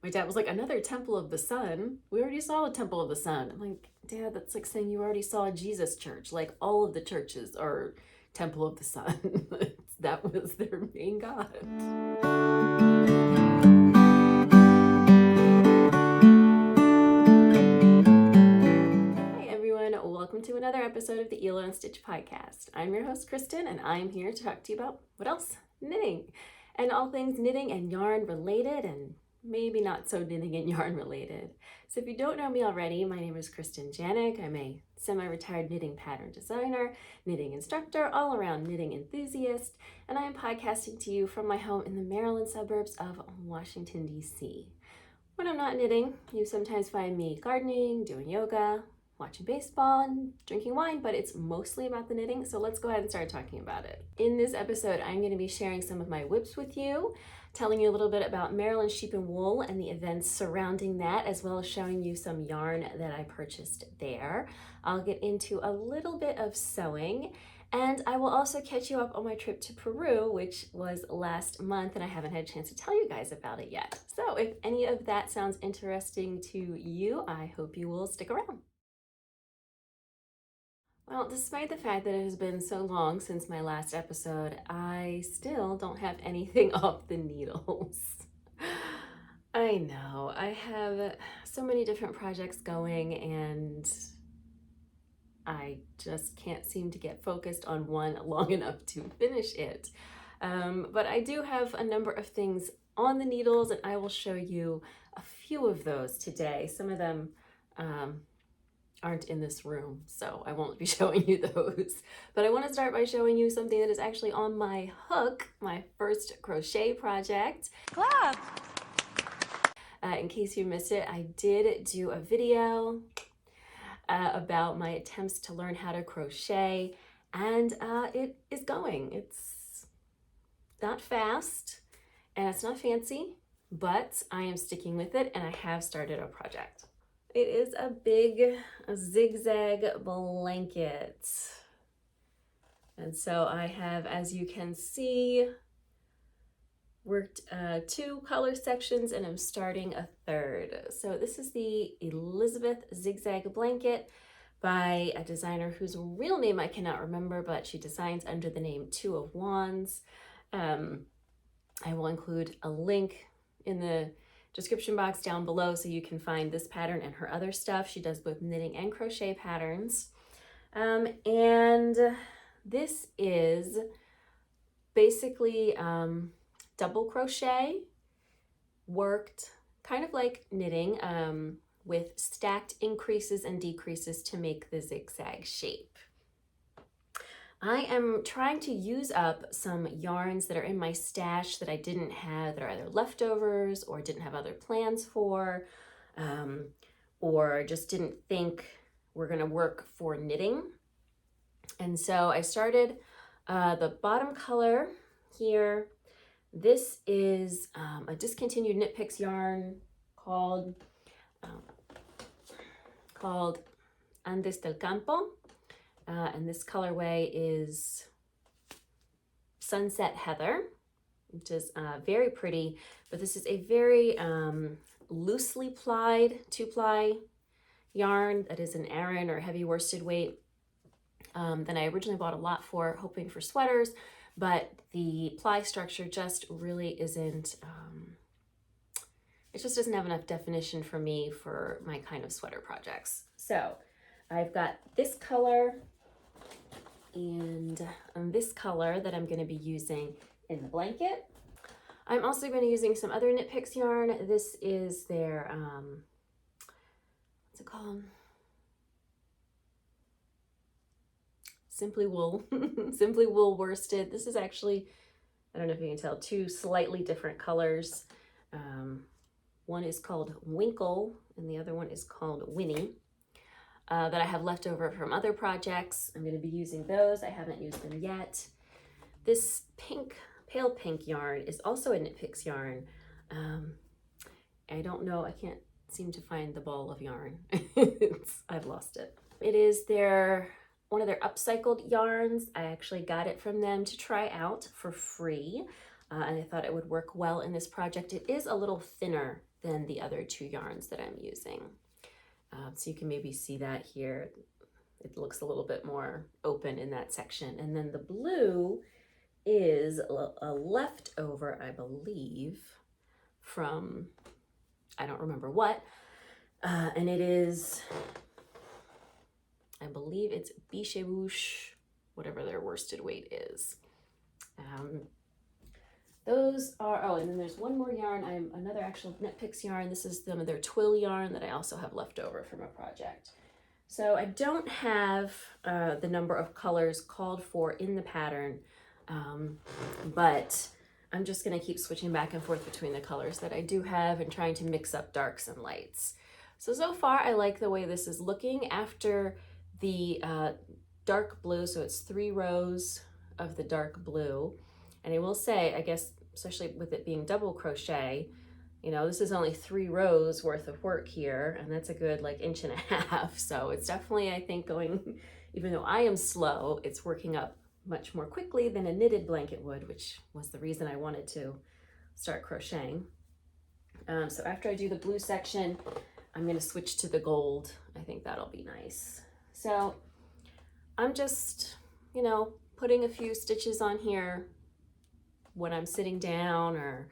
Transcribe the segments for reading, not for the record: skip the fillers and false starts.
My dad was like, another temple of the sun? We already saw a temple of the sun. I'm like, Dad, that's like saying you already saw a Jesus church. Like all of the churches are temple of the sun. That was their main god. Hey everyone, welcome to another episode of the Hilo and Stitch podcast. I'm your host, Kristen, and I'm here to talk to you about, what else? Knitting. And all things knitting and yarn related, and maybe not so knitting and yarn related. So if you don't know me already, my name is Kristen Janik. I'm a semi-retired knitting pattern designer, knitting instructor, all-around knitting enthusiast, and I am podcasting to you from my home in the Maryland suburbs of Washington, D.C. When I'm not knitting, you sometimes find me gardening, doing yoga, watching baseball, and drinking wine, but it's mostly about the knitting, so let's go ahead and start talking about it. In this episode, I'm going to be sharing some of my whips with you, telling you a little bit about Maryland sheep and wool and the events surrounding that, as well as showing you some yarn that I purchased there. I'll get into a little bit of sewing, and I will also catch you up on my trip to Peru, which was last month, and I haven't had a chance to tell you guys about it yet. So if any of that sounds interesting to you, I hope you will stick around. Well, despite the fact that it has been so long since my last episode, I still don't have anything off the needles. I know, I have so many different projects going and I just can't seem to get focused on one long enough to finish it. But I do have a number of things on the needles and I will show you a few of those today. Some of them aren't in this room, so I won't be showing you those. But I want to start by showing you something that is actually on my hook, my first crochet project. Clap! In case you missed it, I did do a video about my attempts to learn how to crochet, and it is going. It's not fast, and it's not fancy, but I am sticking with it, and I have started a project. It is a big zigzag blanket. And so I have, as you can see, worked 2 color sections and I'm starting a third. So this is the Elizabeth ZigZag blanket by a designer whose real name I cannot remember, but she designs under the name 2 of Wands. I will include a link in the description box down below so you can find this pattern and her other stuff. She does both knitting and crochet patterns. And this is basically double crochet worked kind of like knitting with stacked increases and decreases to make the zigzag shape. I am trying to use up some yarns that are in my stash that I didn't have, that are either leftovers or didn't have other plans for, or just didn't think were gonna work for knitting. And so I started the bottom color here. This is a discontinued Knit Picks yarn called Andes del Campo. And this colorway is Sunset Heather, which is very pretty, but this is a very loosely plied 2-ply yarn that is an Aran or heavy worsted weight that I originally bought a lot for, hoping for sweaters, but the ply structure just really isn't, it just doesn't have enough definition for me for my kind of sweater projects. So I've got this color and this color that I'm going to be using in the blanket. I'm also going to be using some other Knit Picks yarn. This is their, what's it called? Simply Wool, Simply Wool worsted. This is actually, I don't know if you can tell, 2 slightly different colors. One is called Winkle and the other one is called Winnie. That I have left over from other projects. I'm going to be using those. I haven't used them yet. This pink, pale pink yarn is also a Knit Picks yarn. I don't know, I can't seem to find the ball of yarn. I've lost it. It is one of their upcycled yarns. I actually got it from them to try out for free. And I thought it would work well in this project. It is a little thinner than the other 2 yarns that I'm using. So you can maybe see that here. It looks a little bit more open in that section. And then the blue is a leftover, I believe, from, I don't remember what, and it is, I believe it's biche-bouche, whatever their worsted weight is. Those are, oh, and then there's one more yarn. Another actual Knit Picks yarn. This is some of their twill yarn that I also have left over from a project. So I don't have the number of colors called for in the pattern, but I'm just gonna keep switching back and forth between the colors that I do have and trying to mix up darks and lights. So far I like the way this is looking after the dark blue. So it's 3 rows of the dark blue. And I will say, I guess, especially with it being double crochet, you know, this is only 3 rows worth of work here, and that's a good like 1.5 inches. So it's definitely, I think, going, even though I am slow, it's working up much more quickly than a knitted blanket would, which was the reason I wanted to start crocheting. So after I do the blue section, I'm going to switch to the gold. I think that'll be nice. So I'm just, you know, putting a few stitches on here when I'm sitting down or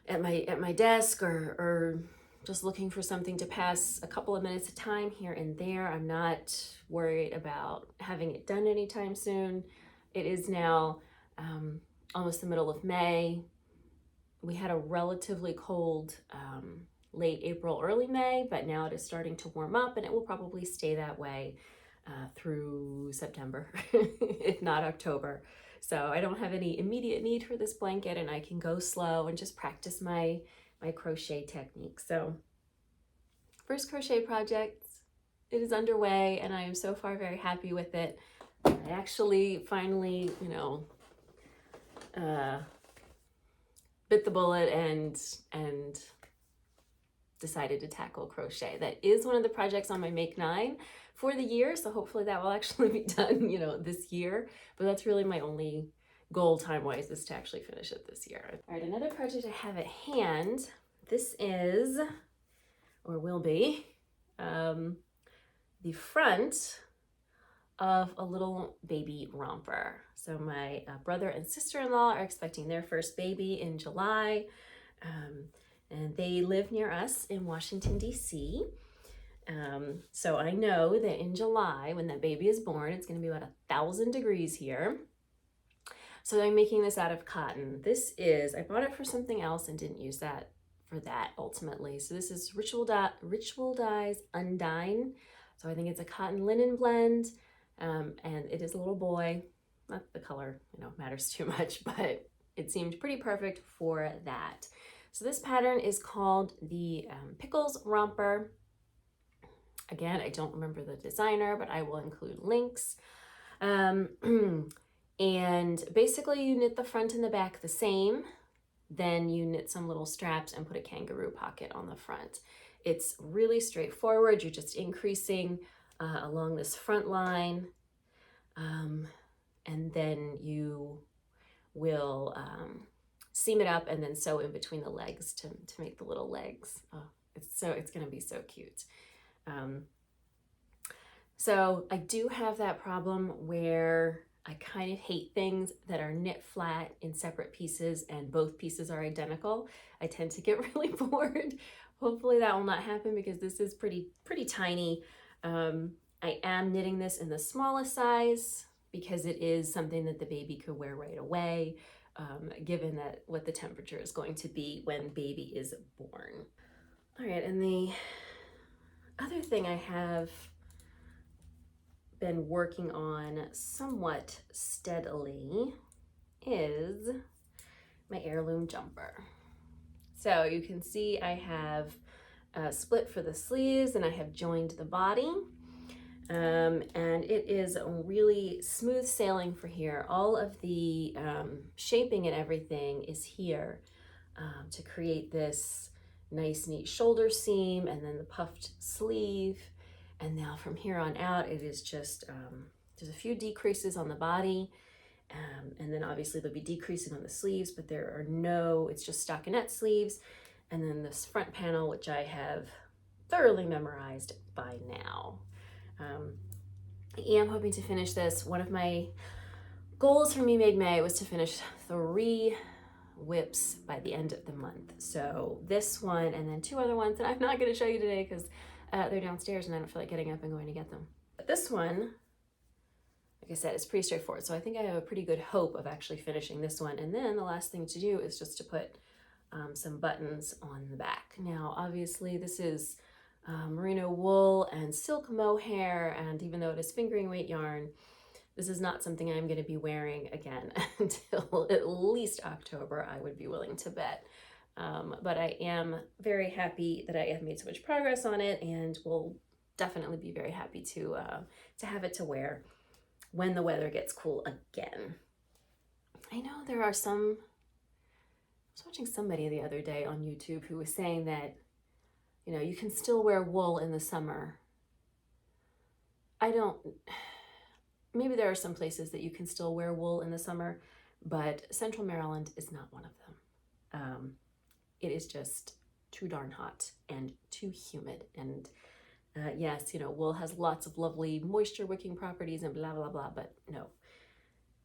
at my desk, or just looking for something to pass a couple of minutes of time here and there. I'm not worried about having it done anytime soon. It is now almost the middle of May. We had a relatively cold late April, early May, but now it is starting to warm up, and it will probably stay that way through September, if not October. So I don't have any immediate need for this blanket, and I can go slow and just practice my crochet technique. So first crochet project, it is underway, and I am so far very happy with it. I actually finally, you know, bit the bullet and decided to tackle crochet. That is one of the projects on my Make 9 for the year, so hopefully that will actually be done, you know, this year. But that's really my only goal time-wise, is to actually finish it this year. All right, another project I have at hand. This is, or will be, the front of a little baby romper. So my brother and sister-in-law are expecting their first baby in July, and they live near us in Washington, D.C. So I know that in July, when that baby is born, it's going to be about 1,000 degrees here. So I'm making this out of cotton. This is, I bought it for something else and didn't use that for that ultimately. So this is Ritual Dyes Undine. So I think it's a cotton linen blend, and it is a little boy. Not the color, you know, matters too much, but it seemed pretty perfect for that. So this pattern is called the Pickles Romper. Again, I don't remember the designer, but I will include links. And basically you knit the front and the back the same, then you knit some little straps and put a kangaroo pocket on the front. It's really straightforward. You're just increasing along this front line, and then you will seam it up and then sew in between the legs to make the little legs. Oh, it's gonna be so cute. So I do have that problem where I kind of hate things that are knit flat in separate pieces and both pieces are identical. I tend to get really bored. Hopefully that will not happen, because this is pretty tiny. I am knitting this in the smallest size because it is something that the baby could wear right away, given that what the temperature is going to be when baby is born. All right, and the other thing I have been working on somewhat steadily is my Heirloom Jumper. So you can see I have split for the sleeves and I have joined the body, and it is really smooth sailing for here. All of the shaping and everything is here to create this nice neat shoulder seam and then the puffed sleeve. And now from here on out, it is just, there's a few decreases on the body, and then obviously there'll be decreasing on the sleeves, but there are no, it's just stockinette sleeves. and then this front panel, which I have thoroughly memorized by now. I am hoping to finish this. One of my goals for Me Made May was to finish 3 whips by the end of the month. So this one and then 2 other ones that I'm not going to show you today because they're downstairs and I don't feel like getting up and going to get them. But this one, like I said, is pretty straightforward. So I think I have a pretty good hope of actually finishing this one. And then the last thing to do is just to put some buttons on the back. Now, obviously this is merino wool and silk mohair, and even though it is fingering weight yarn, this is not something I'm going to be wearing again until at least October, I would be willing to bet. But I am very happy that I have made so much progress on it, and will definitely be very happy to have it to wear when the weather gets cool again. I know there are some, I was watching somebody the other day on YouTube who was saying that, you know, you can still wear wool in the summer. Maybe there are some places that you can still wear wool in the summer, but Central Maryland is not one of them. It is just too darn hot and too humid. And yes, you know, wool has lots of lovely moisture wicking properties and blah, blah, blah, but no,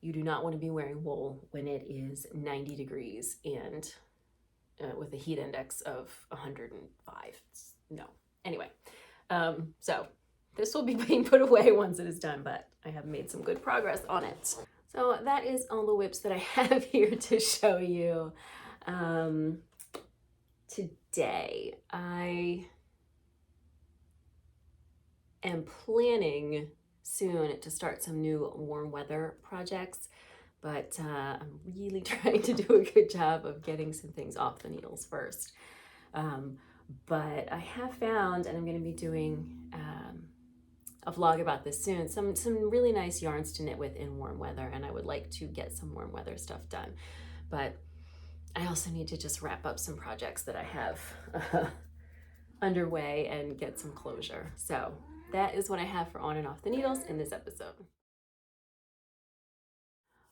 you do not want to be wearing wool when it is 90 degrees and with a heat index of 105. No. Anyway, so this will be being put away once it is done, but I have made some good progress on it. So that is all the whips that I have here to show you today. I am planning soon to start some new warm weather projects, but I'm really trying to do a good job of getting some things off the needles first. But I have found, and I'm going to be doing a vlog about this soon, some really nice yarns to knit with in warm weather, and I would like to get some warm weather stuff done. But I also need to just wrap up some projects that I have underway and get some closure. So that is what I have for On and Off the Needles in this episode.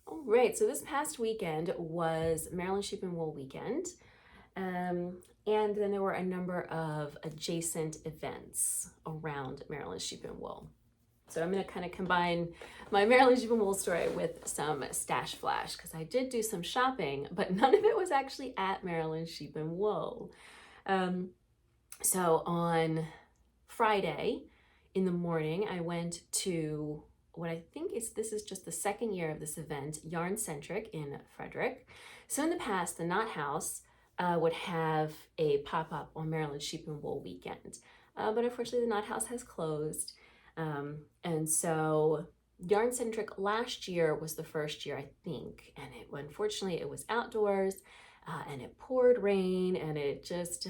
All right, so this past weekend was Maryland Sheep and Wool weekend. And then there were a number of adjacent events around Maryland Sheep and Wool. So I'm going to kind of combine my Maryland Sheep and Wool story with some stash flash, because I did do some shopping, but none of it was actually at Maryland Sheep and Wool. So on Friday in the morning, I went to what I think this is just the second year of this event, Yarn Centric in Frederick. So in the past, the Knot House would have a pop-up on Maryland Sheep and Wool weekend. But unfortunately, the Knot House has closed. And so Yarn Centric last year was the first year, I think. And unfortunately, it was outdoors and it poured rain, and it just,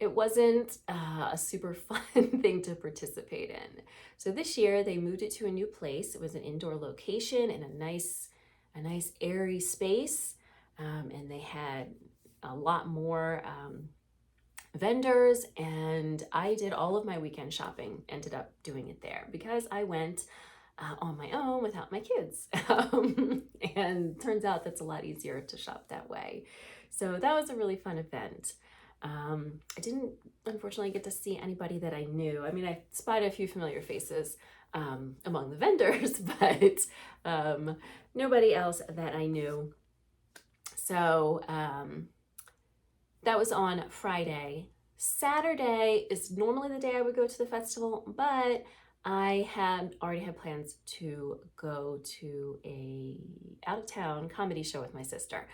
it wasn't a super fun thing to participate in. So this year they moved it to a new place. It was an indoor location in a nice airy space. And they had a lot more vendors, and I did all of my weekend shopping, ended up doing it there because I went on my own without my kids. And turns out that's a lot easier to shop that way. So that was a really fun event. I didn't unfortunately get to see anybody that I knew. I mean, I spotted a few familiar faces among the vendors, but nobody else that I knew. So that was on Friday. Saturday is normally the day I would go to the festival, but I already had plans to go to a out-of-town comedy show with my sister.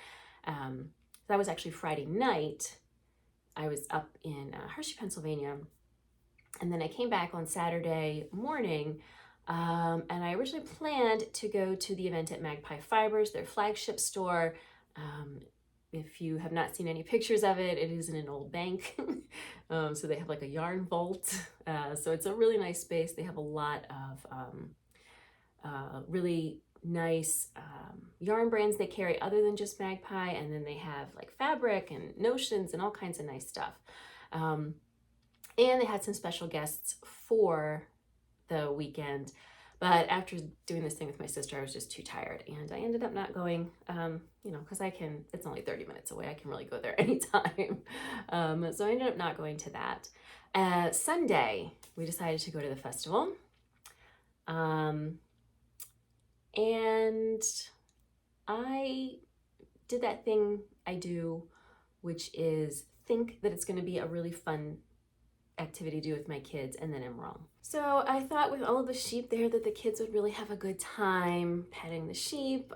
That was actually Friday night. I was up in Hershey, Pennsylvania, and then I came back on Saturday morning, and I originally planned to go to the event at Magpie Fibers, their flagship store. If you have not seen any pictures of it, it is in an old bank. So they have like a yarn vault. So it's a really nice space. They have a lot of really nice yarn brands they carry other than just Magpie. And then they have like fabric and notions and all kinds of nice stuff. And they had some special guests for the weekend. But after doing this thing with my sister, I was just too tired, and I ended up not going, you know, because it's only 30 minutes away. I can really go there anytime. So I ended up not going to that. Sunday, we decided to go to the festival. And I did that thing I do, which is think that it's going to be a really fun activity to do with my kids, and then I'm wrong. So I thought with all of the sheep there that the kids would really have a good time petting the sheep.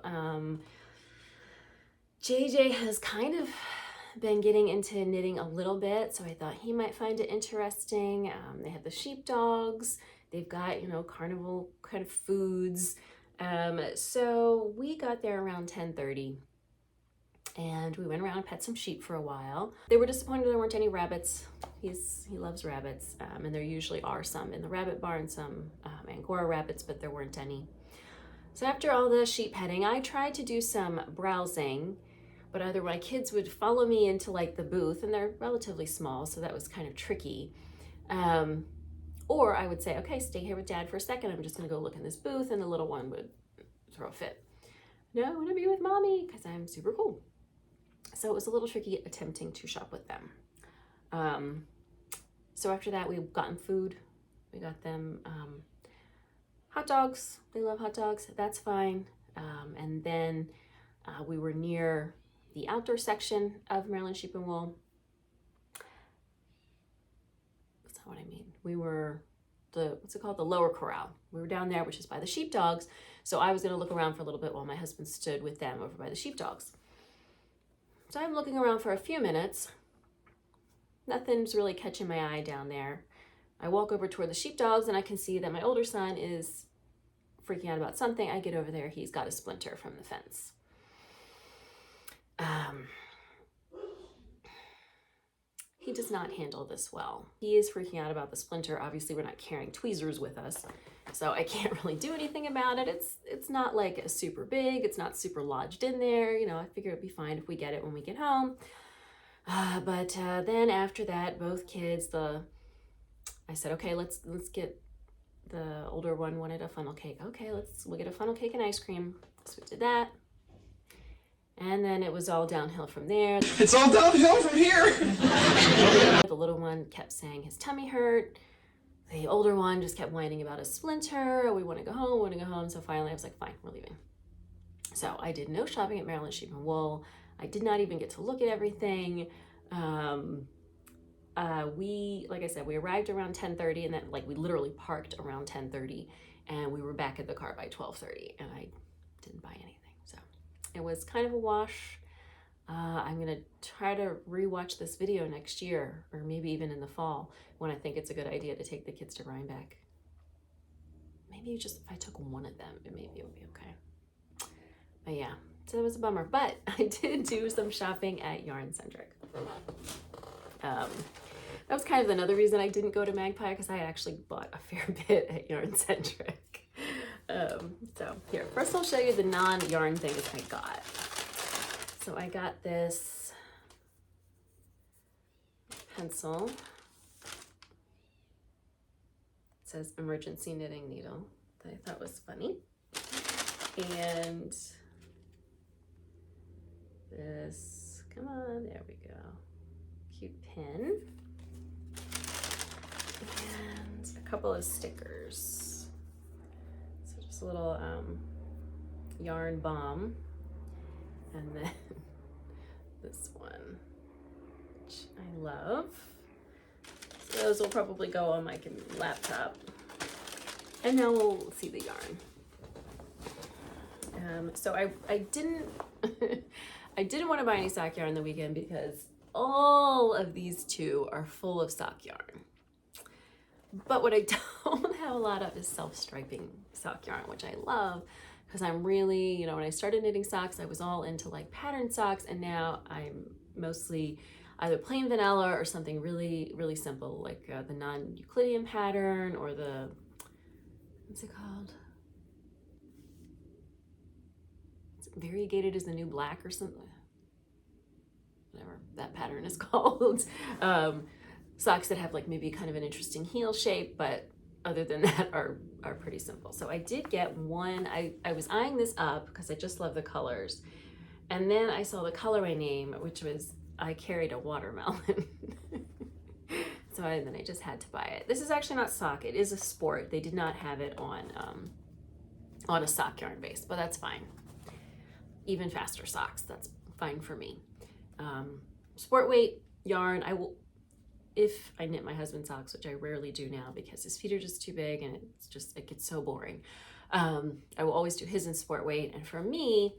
JJ has kind of been getting into knitting a little bit, so I thought he might find it interesting. They have the sheep dogs. They've got, you know, carnival kind of foods. So we got there around 10:30. And we went around and pet some sheep for a while. They were disappointed there weren't any rabbits. He loves rabbits, and there usually are some in the rabbit barn, some Angora rabbits, but there weren't any. So after all the sheep petting, I tried to do some browsing, but either my kids would follow me into like the booth, and they're relatively small, so that was kind of tricky. Or I would say, okay, stay here with Dad for a second. I'm just gonna go look in this booth, and the little one would throw a fit. No, I wanna be with Mommy, because I'm super cool. So it was a little tricky attempting to shop with them. So after that, we got them food. We got them hot dogs. They love hot dogs. That's fine. And then we were near the outdoor section of Maryland Sheep and Wool. That's not what I mean. We were what's it called? The lower corral. We were down there, which is by the sheep dogs. So I was going to look around for a little bit while my husband stood with them over by the sheep dogs. So I'm looking around for a few minutes. Nothing's really catching my eye down there. I walk over toward the sheepdogs and I can see that my older son is freaking out about something. I get over there, he's got a splinter from the fence. He does not handle this well. He is freaking out about the splinter. Obviously, we're not carrying tweezers with us, so I can't really do anything about it. It's not like super big. It's not super lodged in there. You know, I figure it'd be fine if we get it when we get home. But then after that, both kids, I said, okay, let's get, the older one wanted a funnel cake. Okay, we'll get a funnel cake and ice cream. So we did that. And then it was all downhill from there. It's all downhill from here. The little one kept saying his tummy hurt. The older one just kept whining about a splinter. We want to go home. So finally I was like, fine, we're leaving. So I did no shopping at Maryland Sheep and Wool. I did not even get to look at everything. Like I said, we arrived around 10:30, and then we literally parked around 10:30, and we were back at the car by 12:30, and I didn't buy anything. So it was kind of a wash. I'm gonna try to rewatch this video next year, or maybe even in the fall, when I think it's a good idea to take the kids to Rhinebeck. Maybe just if I took one of them, maybe it would be okay. But yeah, so it was a bummer. But I did do some shopping at Yarn Centric. That was kind of another reason I didn't go to Magpie, because I actually bought a fair bit at Yarn Centric. So here, first I'll show you the non-yarn things I got. So I got this pencil. It says emergency knitting needle that I thought was funny. And this, come on, there we go. Cute pin. And a couple of stickers. So just a little yarn bomb. And then this one, which I love. So those will probably go on my laptop. And now we'll see the yarn. So I didn't I didn't want to buy any sock yarn the weekend because all of these two are full of sock yarn. But what I don't have a lot of is self-striping sock yarn, which I love, because I'm really, when I started knitting socks, I was all into pattern socks, and now I'm mostly either plain vanilla or something really, really simple, like the non-Euclidean pattern, or the, what's it called? Variegated is the new black or something. Whatever that pattern is called. Socks that have maybe kind of an interesting heel shape, but other than that are pretty simple. So I did get one, I was eyeing this up because I just love the colors. And then I saw the colorway name, which was, I carried a watermelon. So then I just had to buy it. This is actually not sock, it is a sport. They did not have it on a sock yarn base, but that's fine. Even faster socks, that's fine for me. Sport weight yarn, I will, if I knit my husband's socks, which I rarely do now because his feet are just too big and it gets so boring. I will always do his in sport weight. And for me,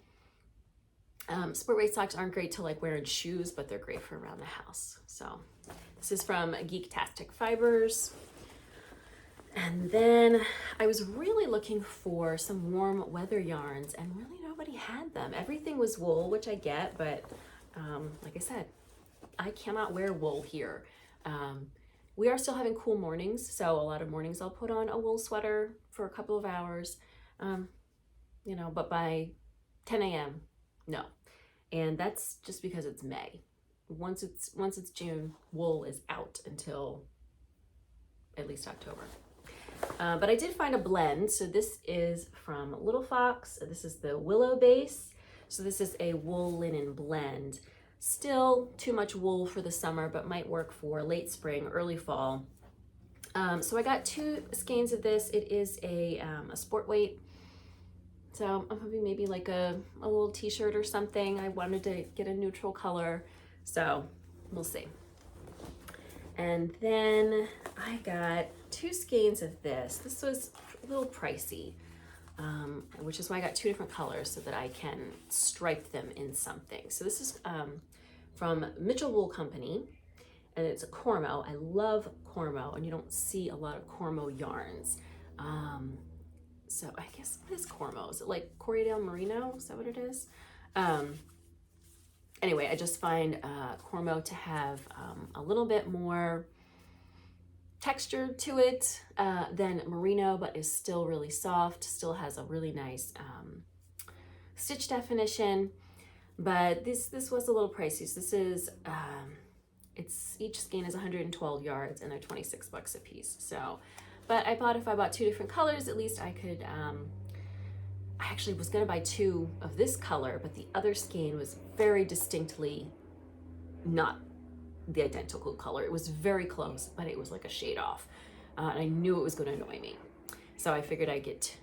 sport weight socks aren't great to like wear in shoes, but they're great for around the house. So this is from Geektastic Fibers. And then I was really looking for some warm weather yarns and really nobody had them. Everything was wool, which I get, but like I said, I cannot wear wool here. We are still having cool mornings, so a lot of mornings I'll put on a wool sweater for a couple of hours, you know, but by 10 a.m., no. And that's just because it's May. Once it's June, wool is out until at least October. But I did find a blend. So this is from Little Fox. This is the Willow base. So this is a wool linen blend. Still too much wool for the summer, but might work for late spring, early fall. So I got 2 skeins of this. It is a sport weight. So I'm hoping maybe like a little t-shirt or something. I wanted to get a neutral color, so we'll see. And then I got 2 skeins of this. This was a little pricey, which is why I got 2 different colors so that I can stripe them in something. So this is from Mitchell Wool Company, and it's a Cormo. I love Cormo, and you don't see a lot of Cormo yarns. So I guess, what is Cormo? Is it like Corriedale Merino? Is that what it is? Anyway, I just find Cormo to have a little bit more texture to it than Merino, but is still really soft, still has a really nice stitch definition. But this was a little pricey. So this is, each skein is 112 yards and they're 26 bucks a piece. So, but I thought if I bought 2 different colors, at least I could, I actually was gonna buy 2 of this color, but the other skein was very distinctly not the identical color. It was very close, but it was like a shade off. And I knew it was gonna annoy me. So I figured I'd get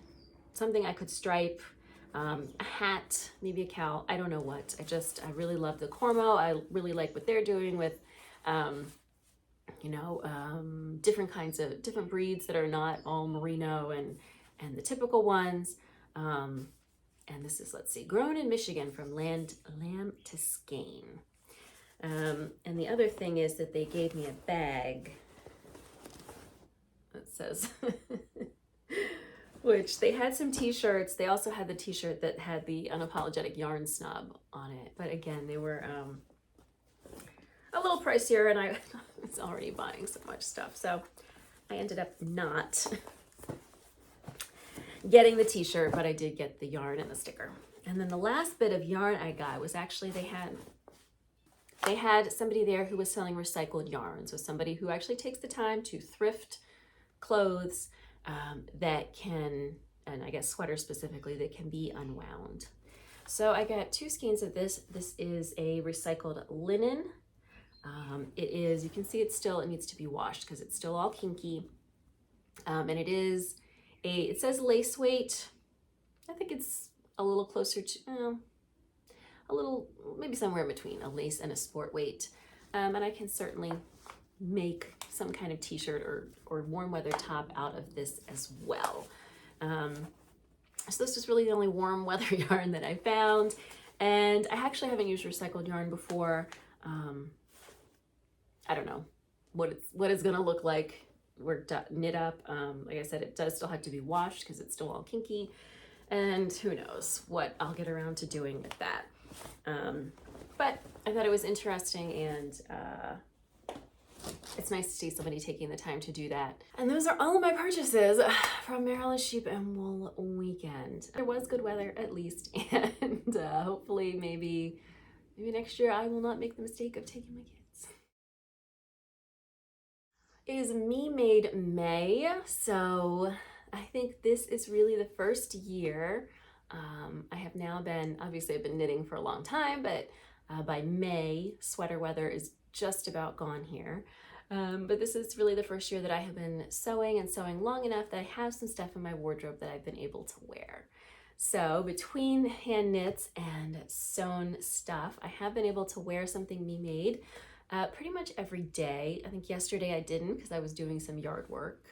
something I could stripe, a hat, maybe a cowl, I don't know what. I really love the Cormo. I really like what they're doing with, you know, different breeds that are not all merino and the typical ones. And this is, let's see, grown in Michigan from Lamb to Skein. And the other thing is that they gave me a bag that says, which they had some t-shirts. They also had the t-shirt that had the Unapologetic Yarn Snob on it. But again, they were a little pricier, and I was already buying so much stuff. So I ended up not getting the t-shirt, but I did get the yarn and the sticker. And then the last bit of yarn I got was actually, they had somebody there who was selling recycled yarn. So somebody who actually takes the time to thrift clothes that can, and I guess sweaters specifically, that can be unwound. So I got 2 skeins of this. This is a recycled linen. It is, you can see it needs to be washed because it's still all kinky. And it is it says lace weight. I think it's a little closer to, maybe somewhere in between a lace and a sport weight. And I can certainly make some kind of t-shirt or warm weather top out of this as well. So this is really the only warm weather yarn that I found. And I actually haven't used recycled yarn before. I don't know what it's gonna look like worked up, knit up. Like I said, it does still have to be washed because it's still all kinky, and who knows what I'll get around to doing with that. But I thought it was interesting, and it's nice to see somebody taking the time to do that. And those are all of my purchases from Maryland Sheep and Wool Weekend. There was good weather at least, and hopefully maybe next year I will not make the mistake of taking my kids. is Me Made May. So I think this is really the first year. I have now been, obviously I've been knitting for a long time, but by May, sweater weather is just about gone here. But this is really the first year that I have been sewing and sewing long enough that I have some stuff in my wardrobe that I've been able to wear. So between hand knits and sewn stuff, I have been able to wear something Me Made pretty much every day. I think yesterday I didn't because I was doing some yard work.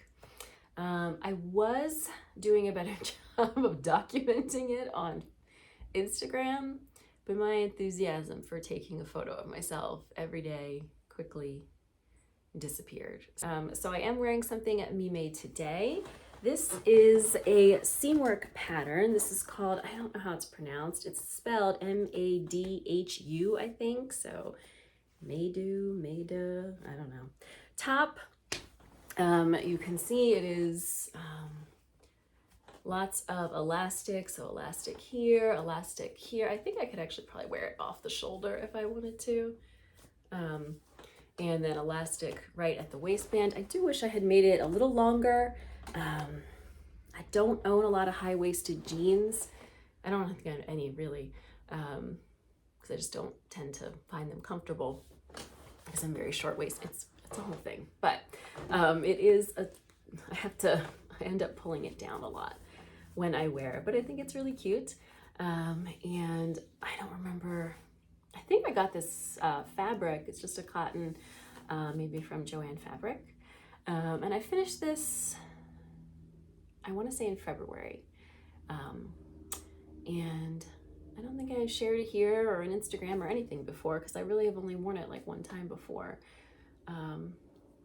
I was doing a better job of documenting it on Instagram, but my enthusiasm for taking a photo of myself every day quickly disappeared. So I am wearing something at Me Made today. This is a seamwork pattern. This is called, I don't know how it's pronounced. It's spelled M-A-D-H-U, I think. So Maida, I don't know. Top, you can see it is lots of elastic. So elastic here. I think I could actually probably wear it off the shoulder if I wanted to. And then elastic right at the waistband. I do wish I had made it a little longer. I don't own a lot of high-waisted jeans. I don't think I have any really, because I just don't tend to find them comfortable because I'm very short-waisted. It's a whole thing, but it is I end up pulling it down a lot when I wear it, but I think it's really cute. And I don't remember, I think I got this fabric. It's just a cotton, maybe from Joann Fabric. And I finished this, I want to say in February. And I don't think I shared it here or on Instagram or anything before because I really have only worn it like one time before.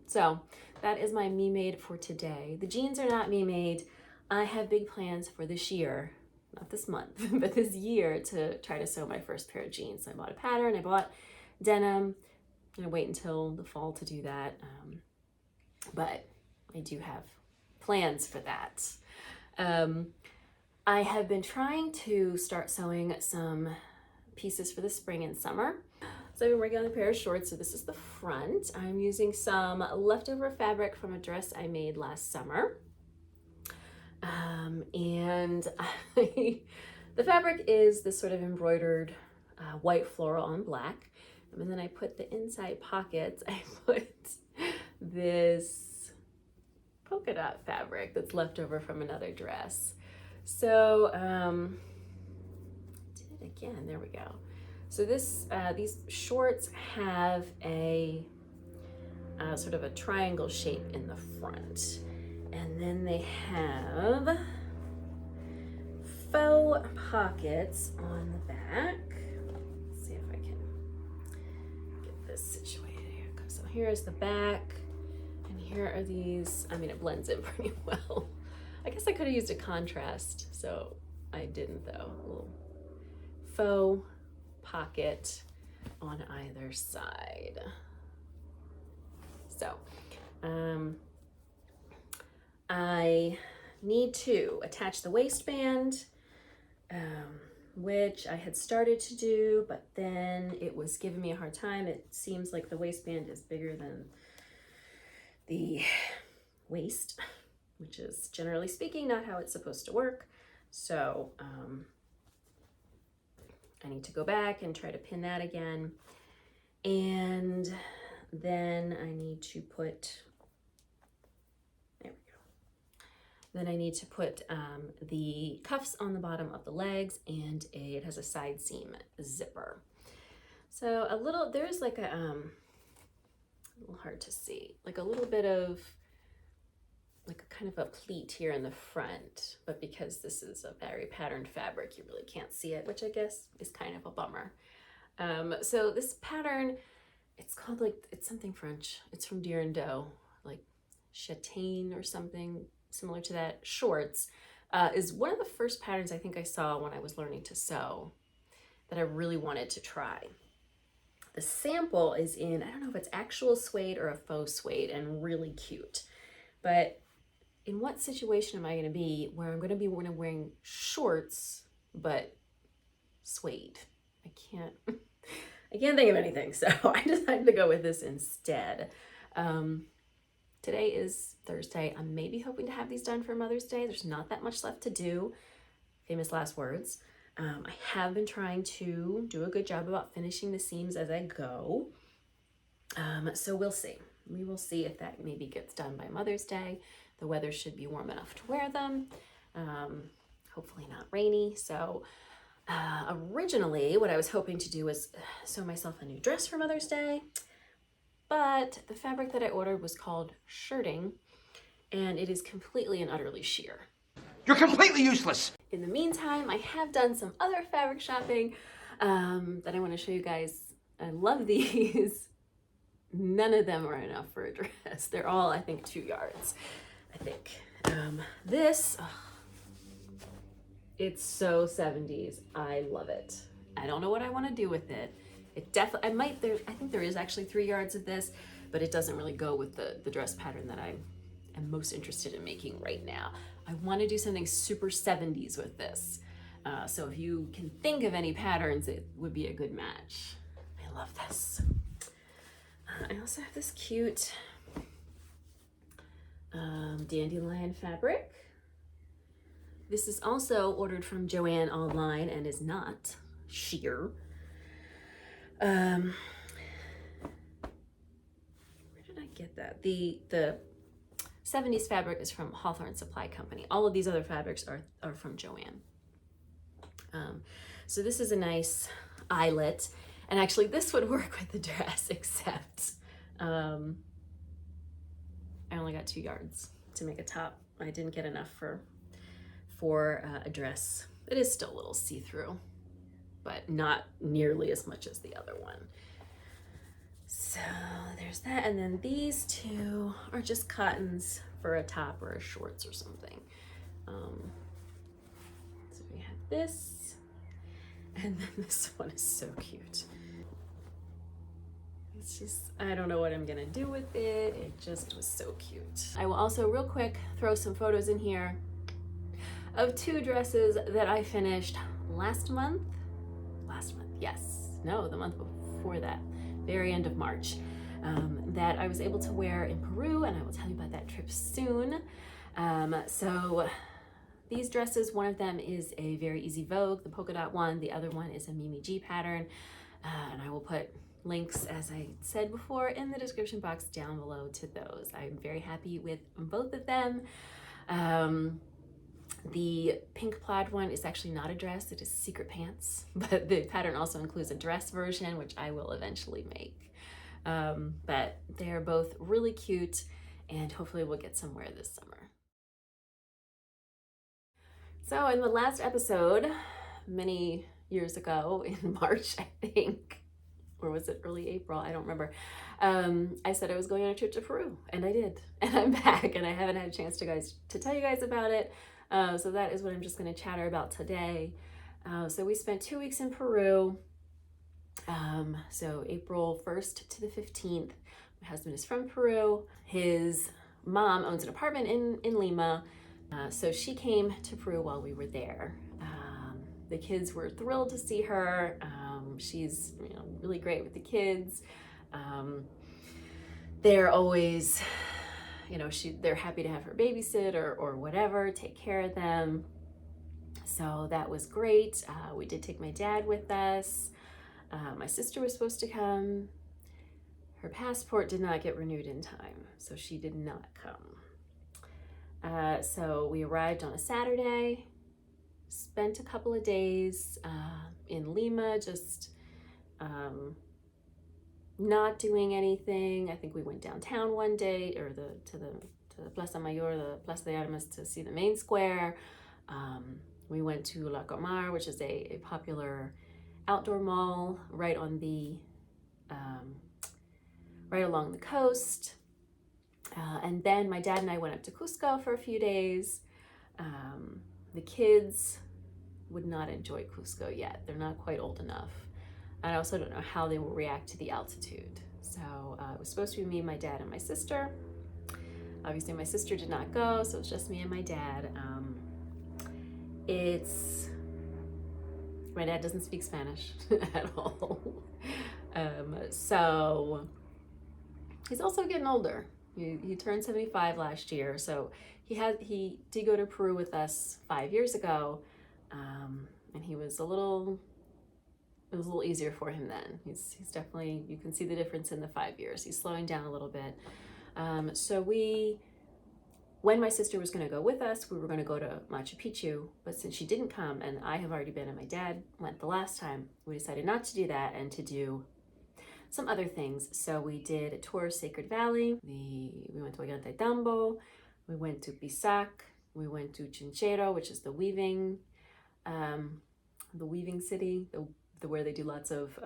So that is my Me Made for today. The jeans are not Me Made. I have big plans for this year, not this month, but this year to try to sew my first pair of jeans. So I bought a pattern, I bought denim. I'm gonna wait until the fall to do that. But I do have plans for that. I have been trying to start sewing some pieces for the spring and summer. So I've been working on a pair of shorts. So this is the front. I'm using some leftover fabric from a dress I made last summer. And the fabric is this sort of embroidered white floral on black. And then I put the inside pockets, I put this polka dot fabric that's left over from another dress. So, did it again, there we go. So this, these shorts have a sort of a triangle shape in the front. And then they have faux pockets on the back. Let's see if I can get this situated here. So here's the back, and here are these, I mean, it blends in pretty well. I guess I could have used a contrast, so I didn't though. A little faux pocket on either side. So, I need to attach the waistband, which I had started to do, but then it was giving me a hard time. It seems like the waistband is bigger than the waist, which is generally speaking not how it's supposed to work. So I need to go back and try to pin that again. And then I need to put, there we go. Then I need to put the cuffs on the bottom of the legs, and it has a side seam zipper. So a little, there's like a little hard to see, like a little bit of like a kind of a pleat here in the front, but because this is a very patterned fabric, you really can't see it, which I guess is kind of a bummer. So this pattern, it's called like, it's something French. It's from Deer and Doe, like châtain or something similar to that. Shorts is one of the first patterns I think I saw when I was learning to sew that I really wanted to try. The sample is in, I don't know if it's actual suede or a faux suede, and really cute. But in what situation am I going to be where I'm going to be wearing shorts but suede? I can't think of anything, so I decided to go with this instead. To today is Thursday. I'm maybe hoping to have these done for Mother's Day. There's not that much left to do. Famous last words. I have been trying to do a good job about finishing the seams as I go. So we'll see. We will see if that maybe gets done by Mother's Day. The weather should be warm enough to wear them. Hopefully not rainy. So originally what I was hoping to do was sew myself a new dress for Mother's Day, but the fabric that I ordered was called shirting, and it is completely and utterly sheer. You're completely useless. In the meantime, I have done some other fabric shopping that I want to show you guys. I love these. None of them are enough for a dress. They're all, I think, 2 yards, I think. This, it's so 70s. I love it. I don't know what I want to do with it. It definitely, I think there is actually 3 yards of this, but it doesn't really go with the dress pattern that I am most interested in making right now. I want to do something super 70s with this. So if you can think of any patterns, it would be a good match. I love this. I also have this cute dandelion fabric. This is also ordered from Joann online and is not sheer. Where did I get that? The 70s fabric is from Hawthorne Supply Company. All of these other fabrics are from Joann. So this is a nice eyelet, and actually this would work with the dress, except I only got 2 yards to make a top. I didn't get enough for a dress. It is still a little see-through, but not nearly as much as the other one. So there's that, and then these two are just cottons for a top or a shorts or something. So we have this, and then this one is so cute. It's just, I don't know what I'm gonna do with it. It just was so cute. I will also real quick throw some photos in here of 2 dresses that I finished last month, yes, no, the month before that, very end of March, that I was able to wear in Peru, and I will tell you about that trip soon. So these dresses, one of them is a Very Easy Vogue, the polka dot one, the other one is a Mimi G pattern, and I will put links, as I said before, in the description box down below to those. I'm very happy with both of them. The pink plaid one is actually not a dress, it is secret pants, but the pattern also includes a dress version, which I will eventually make. But they are both really cute, and hopefully we'll get somewhere this summer. So in the last episode, many years ago in March, I think, or was it early April? I don't remember. I said I was going on a trip to Peru, and I did, and I'm back, and I haven't had a chance to tell you guys about it. So that is what I'm just going to chatter about today. So we spent 2 weeks in Peru. So April 1st to the 15th. My husband is from Peru. His mom owns an apartment in Lima. So she came to Peru while we were there. The kids were thrilled to see her. She's really great with the kids. They're always, they're happy to have her babysit or whatever, take care of them. So that was great. We did take my dad with us. My sister was supposed to come. Her passport did not get renewed in time, so she did not come. So we arrived on a Saturday, spent a couple of days in Lima, just not doing anything. I think we went downtown one day, or to the Plaza Mayor, the Plaza de Armas, to see the main square. We went to La Comar, which is a popular outdoor mall right on the right along the coast. And then my dad and I went up to Cusco for a few days. The kids would not enjoy Cusco yet. They're not quite old enough. I also don't know how they will react to the altitude. So it was supposed to be me, my dad, and my sister. Obviously my sister did not go, so it's just me and my dad. My dad doesn't speak Spanish at all. So he's also getting older. He turned 75 last year, so he did go to Peru with us 5 years ago, and it was a little easier for him then. He's definitely, you can see the difference in the 5 years. He's slowing down a little bit. So when my sister was going to go with us, we were going to go to Machu Picchu, but since she didn't come and I have already been and my dad went the last time, we decided not to do that and to do some other things. So we did a tour of Sacred Valley. We went to Ollantaytambo, we went to Pisac, we went to Chinchero, which is the weaving city, the where they do lots of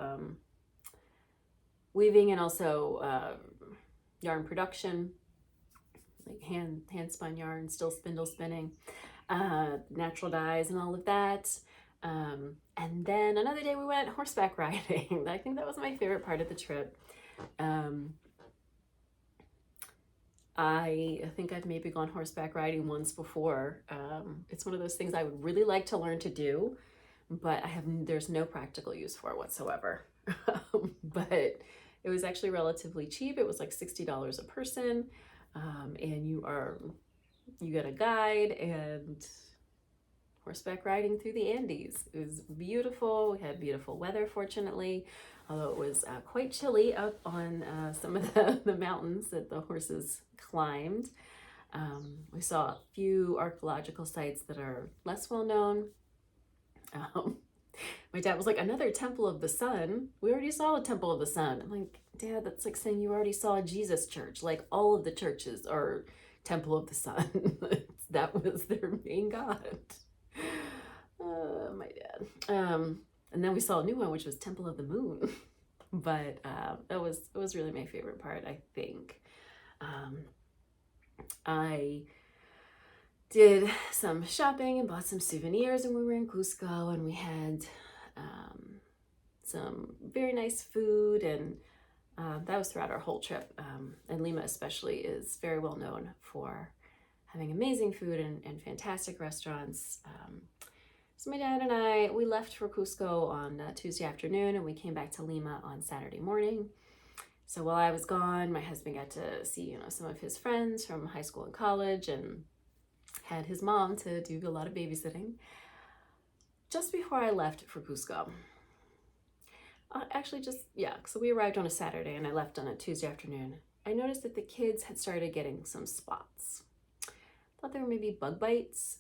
weaving and also yarn production, like hand spun yarn, still spindle spinning, natural dyes and all of that. And then another day we went horseback riding. I think that was my favorite part of the trip. I think I've maybe gone horseback riding once before. It's one of those things I would really like to learn to do, but there's no practical use for it whatsoever. But it was actually relatively cheap. It was like $60 a person. And you get a guide and horseback riding through the Andes. It was beautiful. We had beautiful weather, fortunately, although it was quite chilly up on some of the mountains that the horses climbed. We saw a few archaeological sites that are less well known. My dad was like, another Temple of the Sun? We already saw a Temple of the Sun. I'm like, Dad, that's like saying you already saw a Jesus church. Like, all of the churches are Temple of the Sun. That was their main god. My dad. And then we saw a new one, which was Temple of the Moon. But it was really my favorite part, I think. I did some shopping and bought some souvenirs, and we were in Cusco, and we had some very nice food, and that was throughout our whole trip. And Lima especially is very well known for having amazing food and fantastic restaurants. So my dad and we left for Cusco on Tuesday afternoon, and we came back to Lima on Saturday morning. So while I was gone, my husband got to see, some of his friends from high school and college, and had his mom to do a lot of babysitting. Just before I left for Cusco, so we arrived on a Saturday and I left on a Tuesday afternoon. I noticed that the kids had started getting some spots. Thought there were maybe bug bites,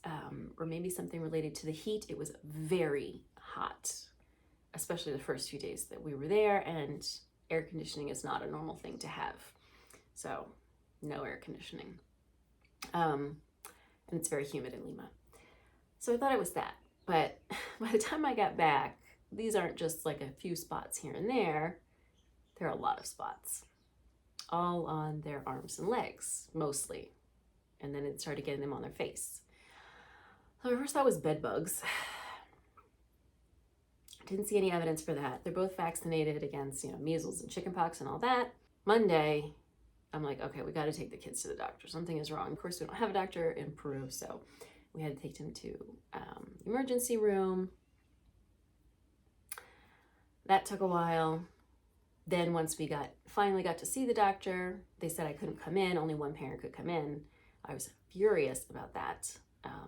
or maybe something related to the heat. It was very hot, especially the first few days that we were there, and air conditioning is not a normal thing to have. So no air conditioning. And it's very humid in Lima. So I thought it was that. But by the time I got back, these aren't just like a few spots here and there. There are a lot of spots, all on their arms and legs, mostly. And then it started getting them on their face. So at first that was bed bugs. Didn't see any evidence for that. They're both vaccinated against, measles and chickenpox and all that. Monday, I'm like, okay, we got to take the kids to the doctor. Something is wrong. Of course, we don't have a doctor in Peru, so we had to take them to emergency room. That took a while. Then once we finally got to see the doctor, they said I couldn't come in. Only one parent could come in. I was furious about that.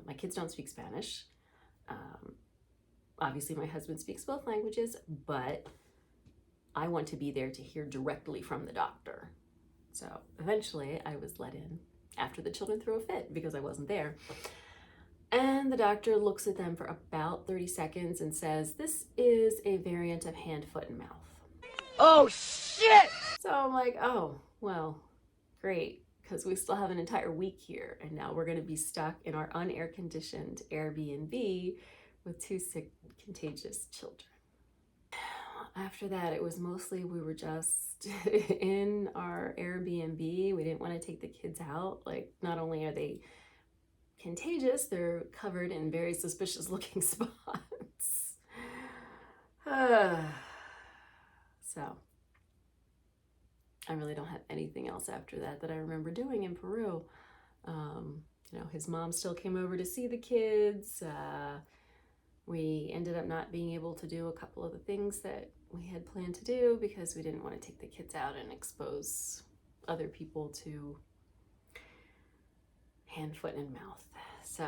My kids don't speak Spanish. Obviously, my husband speaks both languages, but I want to be there to hear directly from the doctor. So eventually I was let in after the children threw a fit because I wasn't there. And the doctor looks at them for about 30 seconds and says, this is a variant of hand, foot, and mouth. Oh, shit! So I'm like, oh, well, great, because we still have an entire week here, and now we're going to be stuck in our unair conditioned Airbnb with two sick, contagious children. After that, it was mostly we were just in our Airbnb. We didn't want to take the kids out. Like, not only are they contagious, they're covered in very suspicious looking spots. So I really don't have anything else after that I remember doing in Peru. His mom still came over to see the kids. We ended up not being able to do a couple of the things that we had planned to do because we didn't want to take the kids out and expose other people to hand, foot, and mouth. So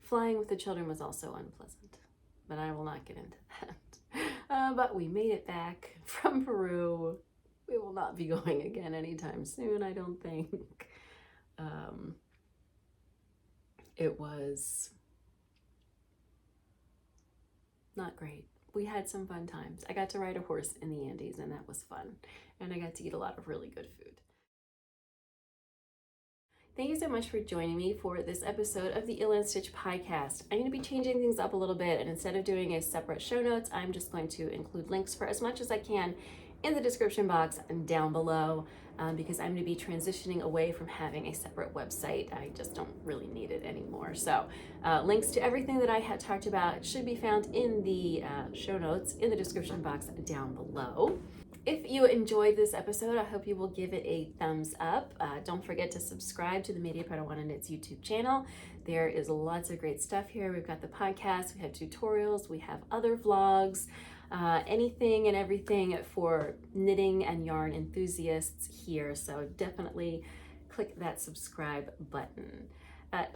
flying with the children was also unpleasant, but I will not get into that. But we made it back from Peru. We will not be going again anytime soon, I don't think. It was not great. We had some fun times. I got to ride a horse in the Andes, and that was fun. And I got to eat a lot of really good food. Thank you so much for joining me for this episode of the Eel and Stitch podcast. I'm going to be changing things up a little bit, and instead of doing a separate show notes, I'm just going to include links for as much as I can in the description box and down below, because I'm going to be transitioning away from having a separate website. I just don't really need it anymore. So links to everything that I had talked about should be found in the show notes in the description box down below. If you enjoyed this episode, I hope you will give it a thumbs up. Don't forget to subscribe to the Media Peruana Knits YouTube channel. There is lots of great stuff here. We've got the podcast, we have tutorials, we have other vlogs, anything and everything for knitting and yarn enthusiasts here. So definitely click that subscribe button.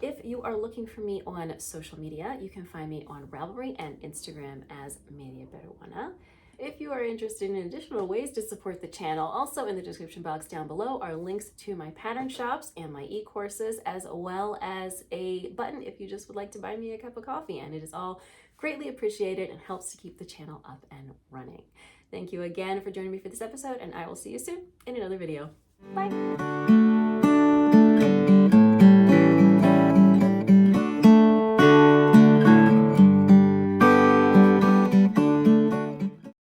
If you are looking for me on social media, you can find me on Ravelry and Instagram as Media Peruana. If you are interested in additional ways to support the channel, also in the description box down below are links to my pattern shops and my e-courses, as well as a button if you just would like to buy me a cup of coffee, and it is all greatly appreciated and helps to keep the channel up and running. Thank you again for joining me for this episode, and I will see you soon in another video. Bye!